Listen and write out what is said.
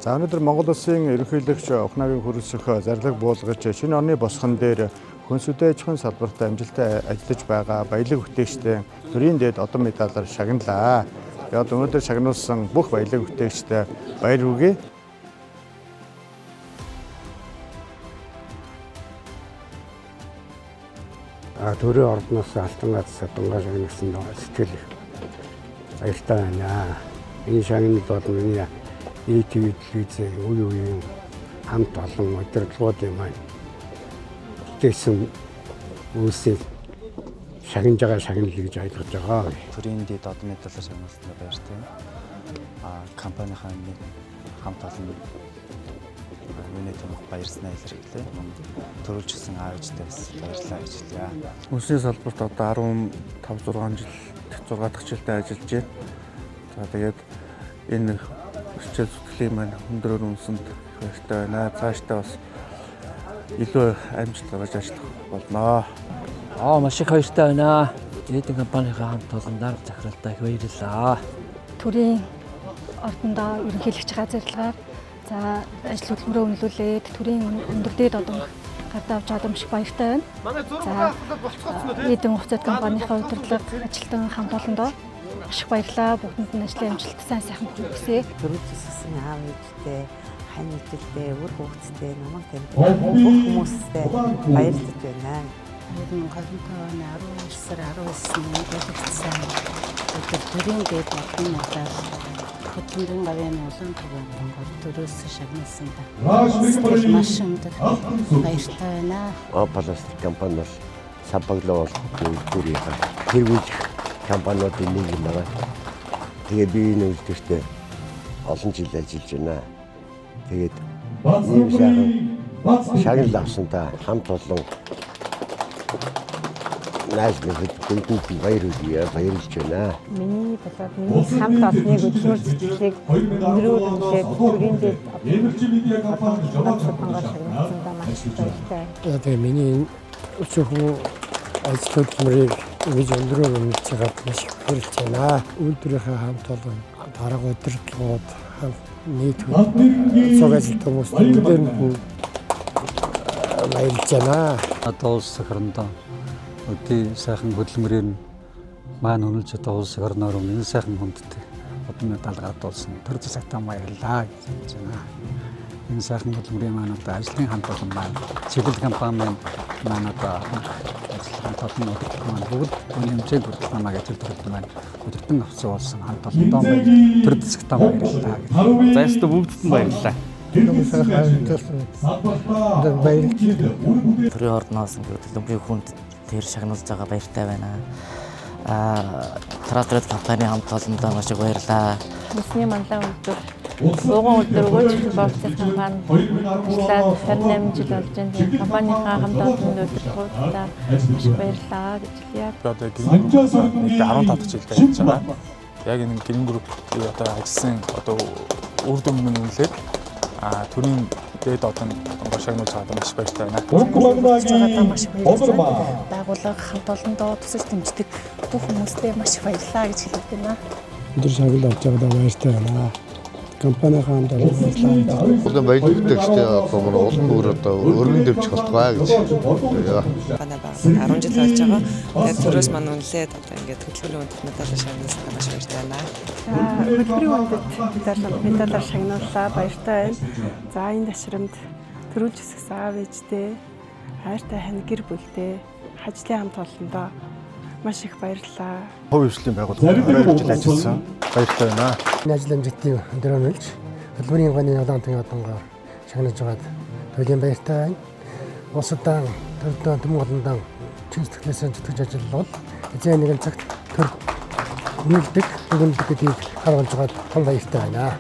За өнөөдөр Монгол Улсын ерөнхийлөгч Ухнагийн хөрөлсөх зарлиг буулгаж шинэ оны босгон дээр хүнсүдээ аж ахуйн салбарт амжилттай ажиллаж байгаа баялаг бүтээгчтэй төрийн дээд одон медалаар шагналаа. Яг өнөөдөр шагнуулсан бүх баялаг бүтээгчтэй баяр хүргэе. Төрийн ордноос алтан газар дунгаа шагнуулсан сэтгэл баяртай байна. Энэ шагналд бол миний телевизийн үе үеийн хамт олон удирдлагуудын маань бүтээсэн үйлсийг шагнаж байгаа шагнал гэж ойлгож байгаа. Төрийн дэд одон медалаар шагнуулсанд баяртай. Компанийн хамт олон юуны төлөв баярснаа илэрхийлээ. Төрүүлж гисэн аав ээжтэй бас баярлалаа гэж хэлье. Улсын салбарт одоо 15-6 дахь жилдээ ажиллаж байна. За тэгээд энэ хичээл зүтгэлийн маань өндөр үнсэнд баяртай байна. Цаашдаа бас илүү амжилт гаргаж ажиллах болно. Маш их баяртай байна. Дээд компанийнхаа хамт олон дарга захиралтай их баярлалаа. Төрийн ордондоо ерөнхийлөгчийн зарлагаар за ажил хөдөлмөрөө үнэлүүлээд төрийн өндөр дээд одон гадаа авч байгаа маш их баяртай байна. За эдэн хувьцат компанийнхаа удирдлага ажилтан хамт олондоо маш их баярлалаа. Бүгдэнд нь ажлын амжилт сайн сайхан хүргэе. Төрүүлсэн аав ээжтэй, хань ээжтэй, үр хүүхэдтэй, намайг таньдаг бүх хүмүүстээ баярлаж байна. 2025 оны 12 сар 19-нд ялагдсан төрийн дэд одон медаль хөдөлмөрийн гавьяаны улаан тугаан Монгол төрөөс шагнуулсанд маш өндөр баяртай байна. Пластик компани бол сабаглал үйлдвэрийн тэргүүлэх компаниудын нэг юм байна. Тэгээ би энэ үйлдвэртээ олон жил ажиллаж байна. Тэгээд ийм шагнал авсантаа хамт олон наажмын хүндэнд баяр хүргэе, баярлж байна. Миний болоод миний хамт олонний хөдөлмөр зэвсгэлийг өндрүүлээд төрийн дэд одон шагнуулсанд маш их баяртай. Тэгээ миний өчигдөр ажил хөдөлмөрийг ингэж өндрөөр үнэлж байгаад маш их баярлж байна. Үйлдвэрийнхээ хамт олон дарга удирдлагууд нийт цог ажилт хүмүүст бүгдээрэнд баярлж байна. Одоо улс орноо өдий сайхан хөдөлмөрийн маань үнэлж одоо улс орноор энэ сайхан хүндтэй одон медаль гадуулсан төр засагтаа баярлалаа гэж байна. Энэ сайхан хөдөлмөрийн маань одоо ажлын хамт олон маань цэвэрлэг компани маань одоо хамт олон удирдлага маань бүгд энэ хэмжээнд хүртэл намайг ажилтнууд маань өдөртөн авсан болсон хамт олондоо төр засагтаа баярлалаа гэж. Зайстай бүгдд нь баярлалаа. Төрийн ордноос хөдөлмөрийн хүнд тэр шагнуулж байгаа баяртай байна. Трастрат компани хамт олондоо маш их баярлалаа. Бидний манлайн өдөр ууган өдөр өгөөж болцсон компани ажиллаад 28 жил болж байна. Компанийнхаа хамт олон удирдлагуудаа маш их баярлалаа гэж хэлье. Одоо гэрэн групп 15 дахь жилдээ ажиллаж байгаа. Яг энэ гэрэн групп одоо ажилласан одоо үр дүнг үнэлээд төрийн дээд одон шагнуулж байгаа маш баяртай байна. Маш их баярлалаа. Байгууллага хамт олондоо тусаж дэмждэг бүх хүмүүстээ маш их баярлалаа гэж хэлэх байна. Өндөр шагнал авч байгаа баяртай байна. Компанийн хамт олон баярлалаа. Улсын баялаг бүтээгчтэй одоо улам бүр одоо өргөн дэвчих болтугай гэж. Компани байгуулсан 10 жил болж байгаа. Тэгээд төрөөс маань үнэлээд одоо ингээд хөдөлмөрийн өндөр медаль шагнуулсанд маш баяртай байна. Хөдөлмөрийн өндөр медалаар шагнууллаа. Баяртай байна. За энэ ташрамд төрүүлж өсгсөн аав ээжтэй, хайртай хань гэр бүлтэй, ажлын хамт олондоо маш их баярлалаа. Хувь хвшлийн байгууллагууд баярлж ажилласан. Баяртай байна. Энэ ажил амжилтын өндөр үнэлж хөдөлмөрийн ганы улаан тугаан одонгоор шагнаж байгаад туйлын баяртай байна. Улс удаан төмөн олондоо чин сэтгэлээсээ зүтгэж ажиллавал эзэн нэгэн цагт төр үнэлдэг гэдгийг харуулж байгаад том баяртай байна.